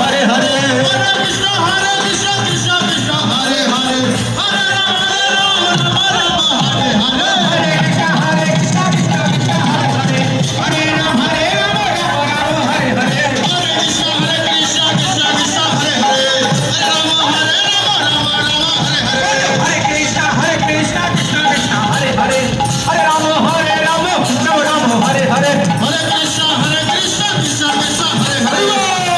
हरे हरे हरे कृष्ण कृष्ण कृष्ण हरे हरे हरे राम हरे राम हरे कृष्ण हरे कृष्ण कृष्ण कृष्ण हरे हरे हरे राम राम हरे हरे हरे कृष्ण हरे कृष्ण कृष्ण कृष्ण हरे हरे हरे राम राम हरे हरे हरे कृष्ण कृष्ण कृष्ण कृष्ण हरे हरे हरे राम राम हरे हरे हरे कृष्ण कृष्ण कृष्ण कृष्ण हरे हरे हरे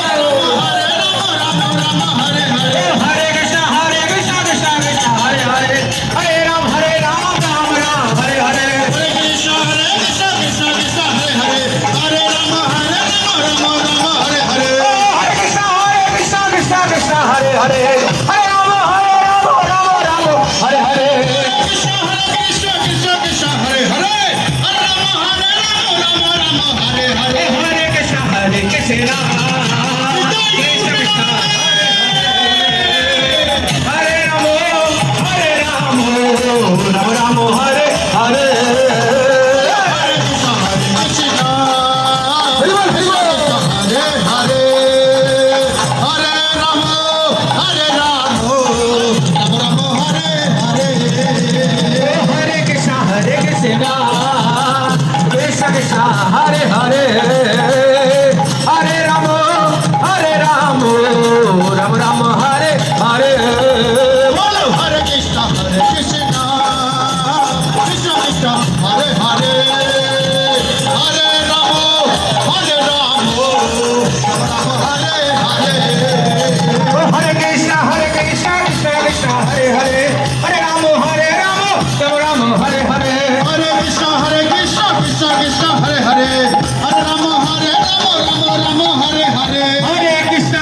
कृष्ण कृष्ण कृष्ण हरे हरे हरे राम राम हरे हरे हरे कृष्ण कृष्ण कृष्ण कृष्ण हरे हरे हरे राम राम हरे हरे हरे कृष्ण कृष्ण कृष्ण हरे हरे हरे राम हरे हरे कृष्ण कृष्ण कृष्ण हरे हरे हरे राम हरे हरे हरे कृष्ण हरे कृष्ण कृष्ण हरे राम राम हरे हरे हरे कृष्ण हरे हरे हरे राम हरे हरे हरे कृष्ण कृष्ण कृष्ण हरे हरे हरे राम राम हरे हरे बोलो हरे कृष्ण कृष्ण कृष्ण हरे हरे हरे राम हरे हरे हरे कृष्ण कृष्ण कृष्ण हरे हरे हरे राम राम हरे हरे हरे कृष्ण कृष्ण कृष्ण हरे हरे हरे राम हरे हरे हरे कृष्ण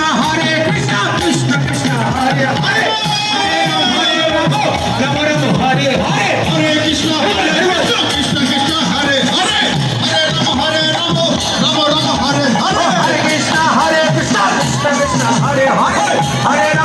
कृष्ण कृष्ण हरे हरे राम हरे हरे हरे कृष्ण कृष्ण कृष्ण हरे हरे हरे राम हरे हरे हरे कृष्ण कृष्ण कृष्ण हरे हरे हरे